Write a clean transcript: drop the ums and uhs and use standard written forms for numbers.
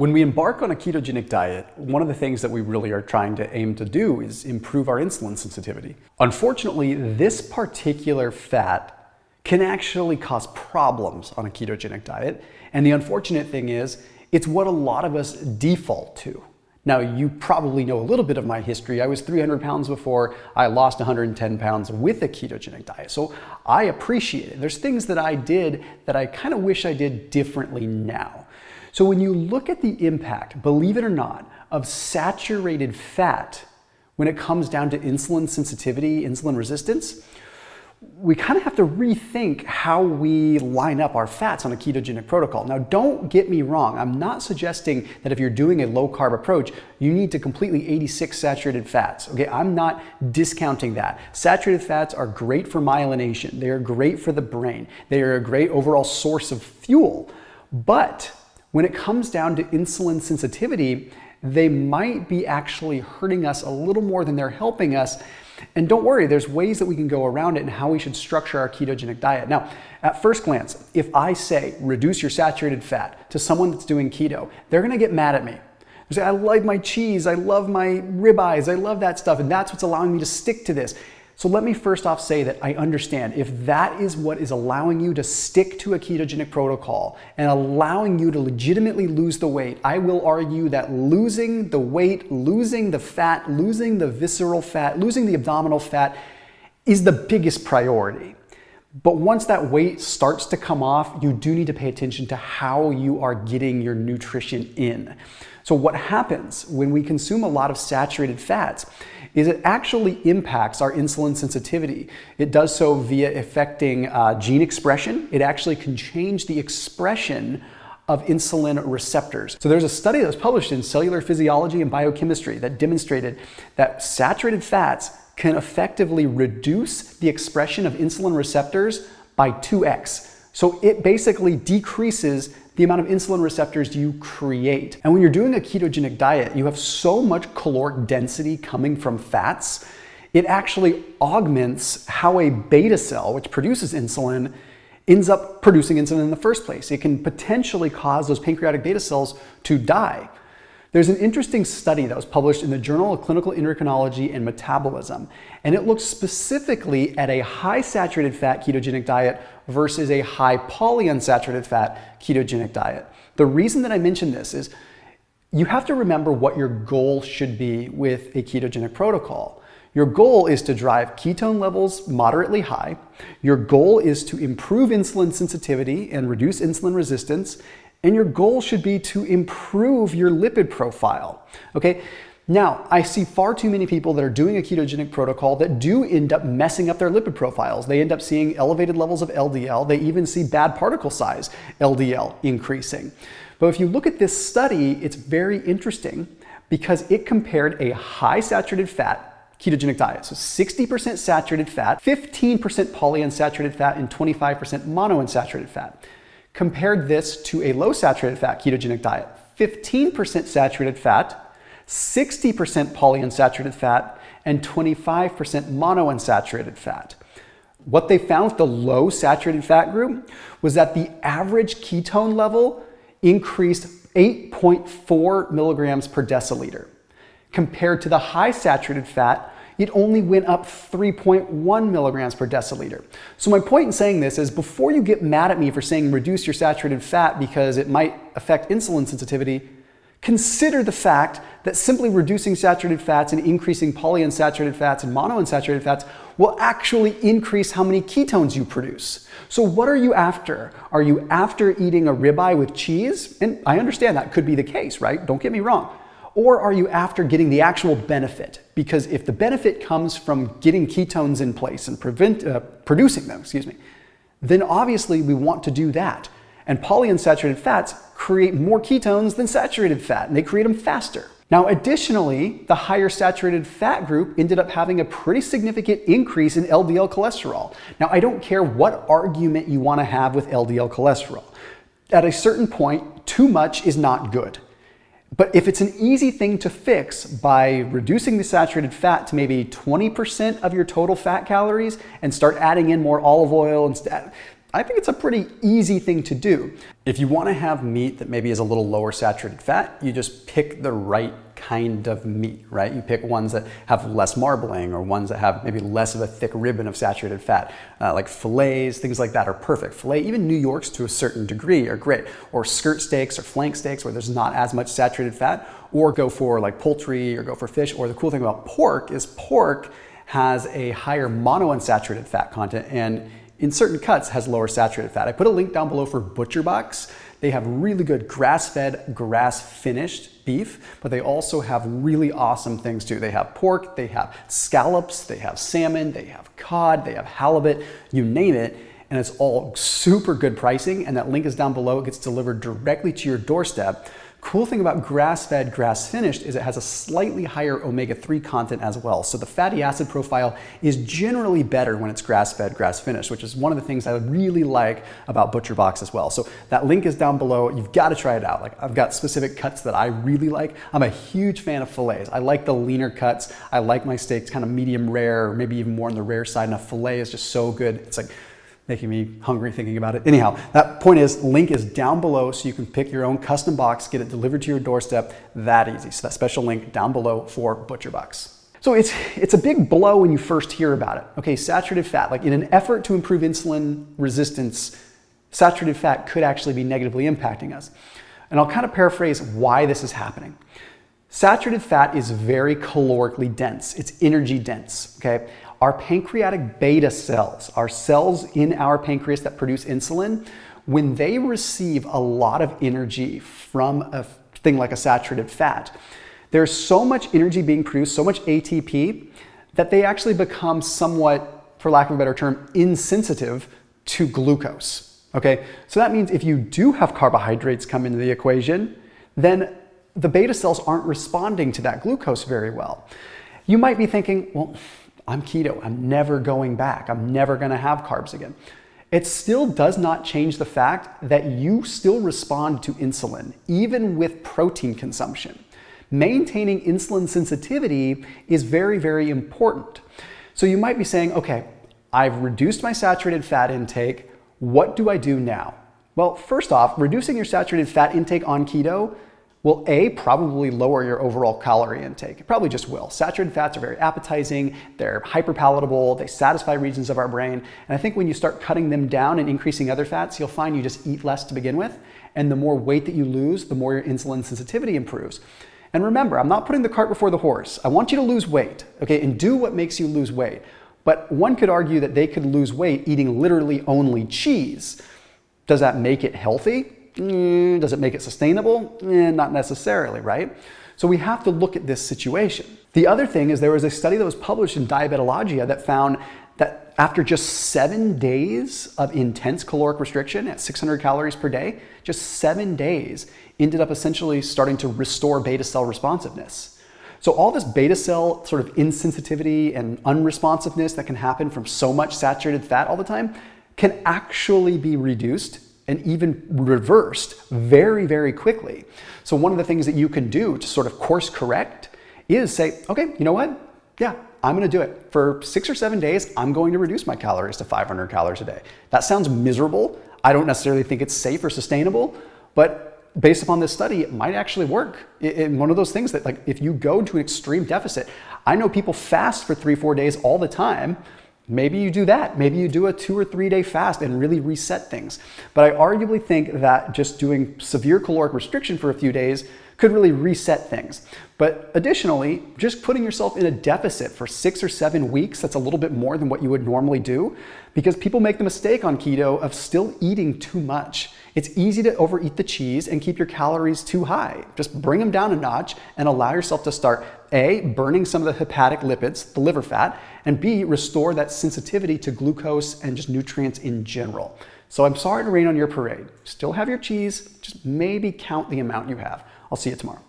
When we embark on a ketogenic diet, one of the things that we really are trying to aim to do is improve our insulin sensitivity. Unfortunately, this particular fat can actually cause problems on a ketogenic diet. And the unfortunate thing is, it's what a lot of us default to. Now, you probably know a little bit of my history. I was 300 pounds before I lost 110 pounds with a ketogenic diet. So I appreciate it. There's things that I did that I kind of wish I did differently now. So when you look at the impact, believe it or not, of saturated fat when it comes down to insulin sensitivity, insulin resistance, we kind of have to rethink how we line up our fats on a ketogenic protocol. Now, don't get me wrong. I'm not suggesting that if you're doing a low carb approach, you need to completely 86 saturated fats. Okay, I'm not discounting that. Saturated fats are great for myelination. They are great for the brain. They are a great overall source of fuel. But when it comes down to insulin sensitivity, they might be actually hurting us a little more than they're helping us. And don't worry, there's ways that we can go around it and how we should structure our ketogenic diet. Now, at first glance, if I say reduce your saturated fat to someone that's doing keto, they're gonna get mad at me. They say, I like my cheese, I love my ribeyes, I love that stuff, and that's what's allowing me to stick to this. So let me first off say that I understand if that is what is allowing you to stick to a ketogenic protocol and allowing you to legitimately lose the weight, I will argue that losing the weight, losing the fat, losing the visceral fat, losing the abdominal fat is the biggest priority. But once that weight starts to come off, you do need to pay attention to how you are getting your nutrition in. So what happens when we consume a lot of saturated fats is it actually impacts our insulin sensitivity. It does so via affecting gene expression. It actually can change the expression of insulin receptors. So there's a study that was published in Cellular Physiology and Biochemistry that demonstrated that saturated fats can effectively reduce the expression of insulin receptors by 2x. So it basically decreases the amount of insulin receptors you create. And when you're doing a ketogenic diet, you have so much caloric density coming from fats, it actually augments how a beta cell, which produces insulin, ends up producing insulin in the first place. It can potentially cause those pancreatic beta cells to die. There's an interesting study that was published in the Journal of Clinical Endocrinology and Metabolism, and it looked specifically at a high saturated fat ketogenic diet versus a high polyunsaturated fat ketogenic diet. The reason that I mention this is you have to remember what your goal should be with a ketogenic protocol. Your goal is to drive ketone levels moderately high. Your goal is to improve insulin sensitivity and reduce insulin resistance. And your goal should be to improve your lipid profile, okay? Now, I see far too many people that are doing a ketogenic protocol that do end up messing up their lipid profiles. They end up seeing elevated levels of LDL. They even see bad particle size LDL increasing. But if you look at this study, it's very interesting because it compared a high saturated fat ketogenic diet, so 60% saturated fat, 15% polyunsaturated fat, and 25% monounsaturated fat. Compared this to a low saturated fat ketogenic diet, 15% saturated fat, 60% polyunsaturated fat, and 25% monounsaturated fat. What they found with the low saturated fat group was that the average ketone level increased 8.4 milligrams per deciliter. Compared to the high saturated fat, it only went up 3.1 milligrams per deciliter. So my point in saying this is before you get mad at me for saying reduce your saturated fat because it might affect insulin sensitivity, consider the fact that simply reducing saturated fats and increasing polyunsaturated fats and monounsaturated fats will actually increase how many ketones you produce. So what are you after? Are you after eating a ribeye with cheese? And I understand that could be the case, right? Don't get me wrong. Or are you after getting the actual benefit? Because if the benefit comes from getting ketones in place and producing them, then obviously we want to do that. And polyunsaturated fats create more ketones than saturated fat, and they create them faster. Now, additionally, the higher saturated fat group ended up having a pretty significant increase in LDL cholesterol. Now, I don't care what argument you want to have with LDL cholesterol. At a certain point, too much is not good. But if it's an easy thing to fix by reducing the saturated fat to maybe 20% of your total fat calories and start adding in more olive oil, I think it's a pretty easy thing to do. If you want to have meat that maybe is a little lower saturated fat, you just pick the right kind of meat, right? You pick ones that have less marbling or ones that have maybe less of a thick ribbon of saturated fat. Like fillets, things like that are perfect. Filet, even New Yorks to a certain degree are great. Or skirt steaks or flank steaks where there's not as much saturated fat. Or go for like poultry or go for fish. Or the cool thing about pork is pork has a higher monounsaturated fat content and in certain cuts has lower saturated fat. I put a link down below for ButcherBox. They have really good grass-fed, grass-finished beef, but they also have really awesome things too. They have pork, they have scallops, they have salmon, they have cod, they have halibut, you name it, and it's all super good pricing, and that link is down below. It gets delivered directly to your doorstep. Cool thing about grass-fed, grass-finished is it has a slightly higher omega-3 content as well. So the fatty acid profile is generally better when it's grass-fed, grass-finished, which is one of the things I really like about ButcherBox as well. So that link is down below. You've got to try it out. Like I've got specific cuts that I really like. I'm a huge fan of fillets. I like the leaner cuts. I like my steaks kind of medium rare, or maybe even more on the rare side. And a fillet is just so good. It's like making me hungry thinking about it. Anyhow, that point is, link is down below so you can pick your own custom box, get it delivered to your doorstep, that easy. So that special link down below for ButcherBox. So it's a big blow when you first hear about it. Okay, saturated fat, like in an effort to improve insulin resistance, saturated fat could actually be negatively impacting us. And I'll kind of paraphrase why this is happening. Saturated fat is very calorically dense. It's energy dense, okay? Our pancreatic beta cells, our cells in our pancreas that produce insulin, when they receive a lot of energy from a thing like a saturated fat, there's so much energy being produced, so much ATP, that they actually become somewhat, for lack of a better term, insensitive to glucose, okay? So that means if you do have carbohydrates come into the equation, then the beta cells aren't responding to that glucose very well. You might be thinking, well, I'm keto, I'm never going back, I'm never gonna have carbs again. It still does not change the fact that you still respond to insulin, even with protein consumption. Maintaining insulin sensitivity is very, very important. So you might be saying, okay, I've reduced my saturated fat intake, what do I do now? Well, first off, reducing your saturated fat intake on keto will probably lower your overall calorie intake. It probably just will. Saturated fats are very appetizing, they're hyperpalatable, they satisfy regions of our brain, and I think when you start cutting them down and increasing other fats, you'll find you just eat less to begin with, and the more weight that you lose, the more your insulin sensitivity improves. And remember, I'm not putting the cart before the horse. I want you to lose weight, okay, and do what makes you lose weight. But one could argue that they could lose weight eating literally only cheese. Does that make it healthy? Does it make it sustainable? Not necessarily, right? So we have to look at this situation. The other thing is there was a study that was published in Diabetologia that found that after just 7 days of intense caloric restriction at 600 calories per day, just 7 days ended up essentially starting to restore beta cell responsiveness. So all this beta cell sort of insensitivity and unresponsiveness that can happen from so much saturated fat all the time can actually be reduced and even reversed very, very quickly. So one of the things that you can do to sort of course correct is say, okay, you know what? Yeah, I'm gonna do it. For 6 or 7 days, I'm going to reduce my calories to 500 calories a day. That sounds miserable. I don't necessarily think it's safe or sustainable, but based upon this study, it might actually work. In one of those things that, like, if you go to an extreme deficit, I know people fast for 3-4 days all the time. Maybe you do that. Maybe you do a 2 or 3 day fast and really reset things. But I arguably think that just doing severe caloric restriction for a few days could really reset things. But additionally, just putting yourself in a deficit for 6 or 7 weeks, that's a little bit more than what you would normally do, because people make the mistake on keto of still eating too much. It's easy to overeat the cheese and keep your calories too high. Just bring them down a notch and allow yourself to start A, burning some of the hepatic lipids, the liver fat, and B, restore that sensitivity to glucose and just nutrients in general. So I'm sorry to rain on your parade. Still have your cheese, just maybe count the amount you have. I'll see you tomorrow.